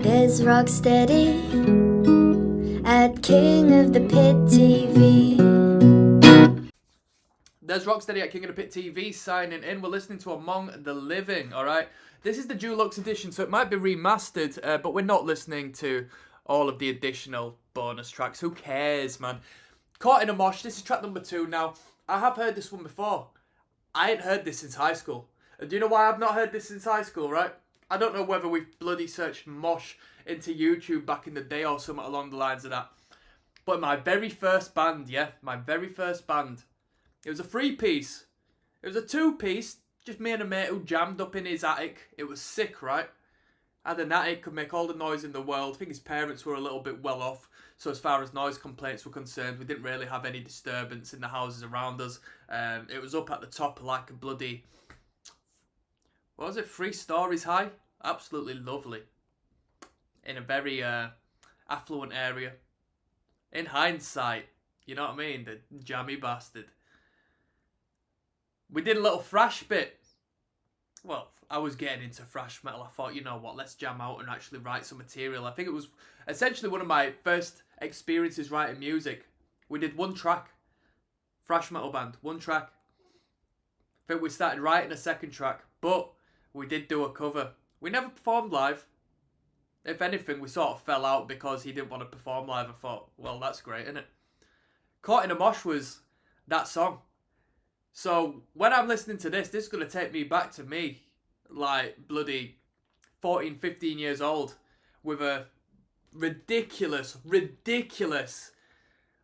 There's Rocksteady at King of the Pit TV. There's Rocksteady at King of the Pit TV signing in. We're listening to Among the Living, alright? This is the deluxe edition, so it might be remastered, but we're not listening to all of the additional bonus tracks. Who cares, man? Caught in a Mosh, this is track number 2. Now, I have heard this one before. I ain't heard this since high school. And do you know why I've not heard this since high school, right? I don't know whether we've bloody searched Mosh into YouTube back in the day or something along the lines of that. But my very first band, it was a 3-piece. It was a 2-piece, just me and a mate who jammed up in his attic. It was sick, right? Had an attic, could make all the noise in the world. I think his parents were a little bit well off. So as far as noise complaints were concerned, we didn't really have any disturbance in the houses around us. It was up at the top like a bloody... What was it? 3 stories high? Absolutely lovely. In a very affluent area. In hindsight, you know what I mean? The jammy bastard. We did a little thrash bit. Well, I was getting into thrash metal. I thought, you know what, let's jam out and actually write some material. I think it was essentially one of my first experiences writing music. We did 1 track. Thrash metal band, 1 track. I think we started writing a 2nd track, but we did do a cover. We never performed live. If anything, we sort of fell out because he didn't want to perform live. I thought, well, that's great, isn't it? Caught in a Mosh was that song. So when I'm listening to this is going to take me back to me, like bloody 14, 15 years old, with a ridiculous,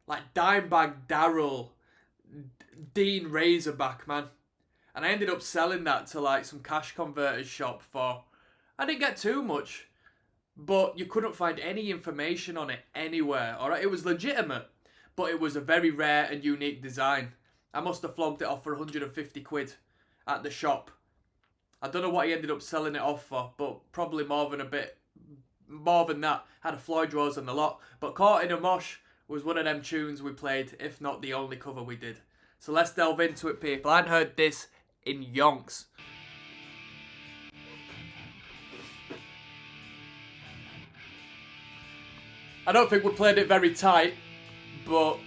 like Dimebag Darrell, Dean Razorback, man. And I ended up selling that to like some cash converters shop for, I didn't get too much, but you couldn't find any information on it anywhere, alright? It was legitimate, but it was a very rare and unique design. I must have flogged it off for 150 quid at the shop. I don't know what he ended up selling it off for, but probably more than that. Had a Floyd Rose on the lot. But Caught in a Mosh was one of them tunes we played, if not the only cover we did. So let's delve into it, people. I hadn't heard this in yonks. I don't think we played it very tight, but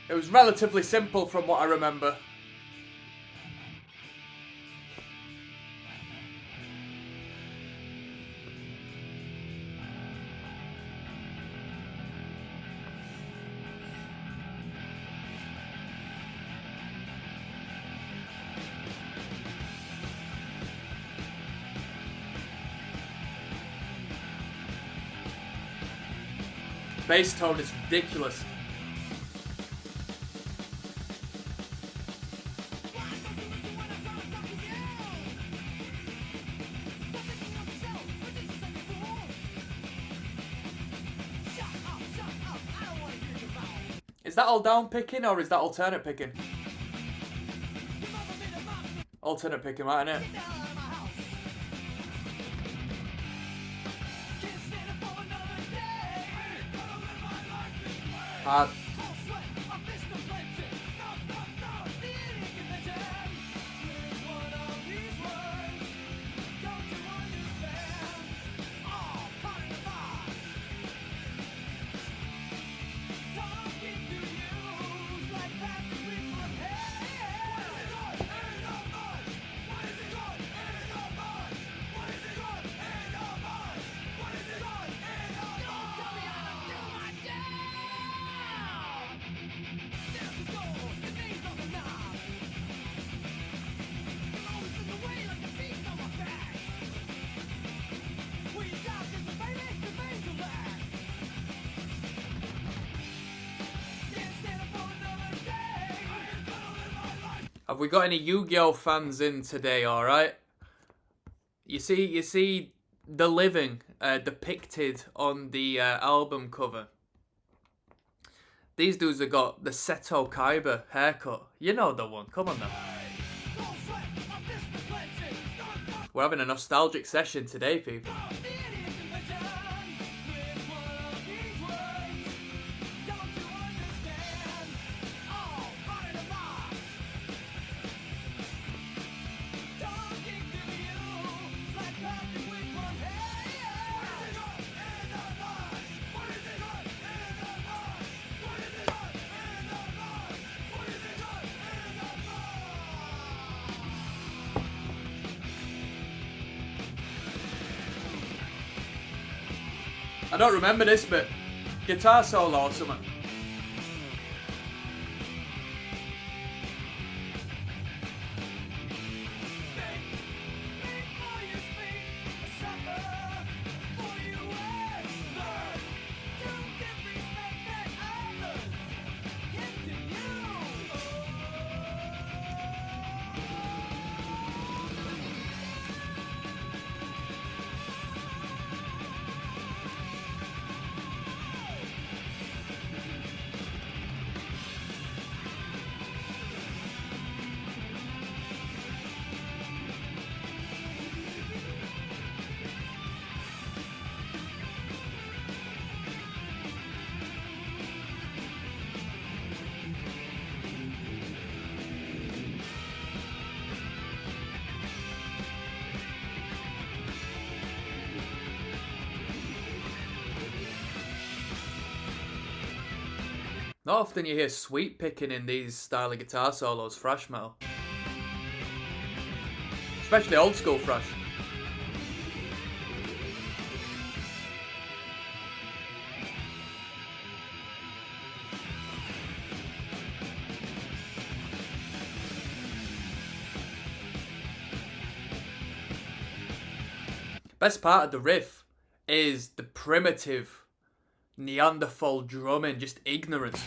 it was relatively simple from what I remember. Bass tone is ridiculous. Is that all down picking or is that alternate picking? Alternate picking, right, innit? Hard. Have we got any Yu-Gi-Oh fans in today, alright? You see the living depicted on the album cover. These dudes have got the Seto Kaiba haircut. You know the one, come on now. We're having a nostalgic session today, people. I don't remember this bit. Guitar solo or something. Not often you hear sweep picking in these style of guitar solos, thrash metal. Especially old school thrash. Best part of the riff is the primitive Neanderthal drumming, just ignorance.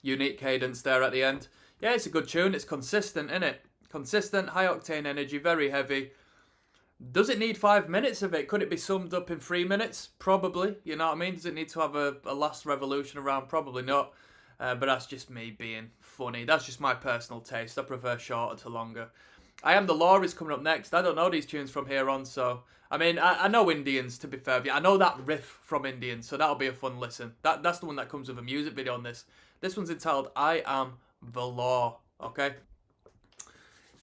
Unique cadence there at the end. Yeah, it's a good tune. It's consistent, isn't it? Consistent, high octane energy, very heavy. Does it need 5 minutes of it? Could it be summed up in 3 minutes? Probably. You know what I mean? Does it need to have a last revolution around? Probably not. But that's just me being funny. That's just my personal taste. I prefer shorter to longer. I Am the Law is coming up next. I don't know these tunes from here on, so... I mean, I know Indians, to be fair with you. I know that riff from Indians, so that'll be a fun listen. That's the one that comes with a music video on this. This one's entitled I Am the Law, okay?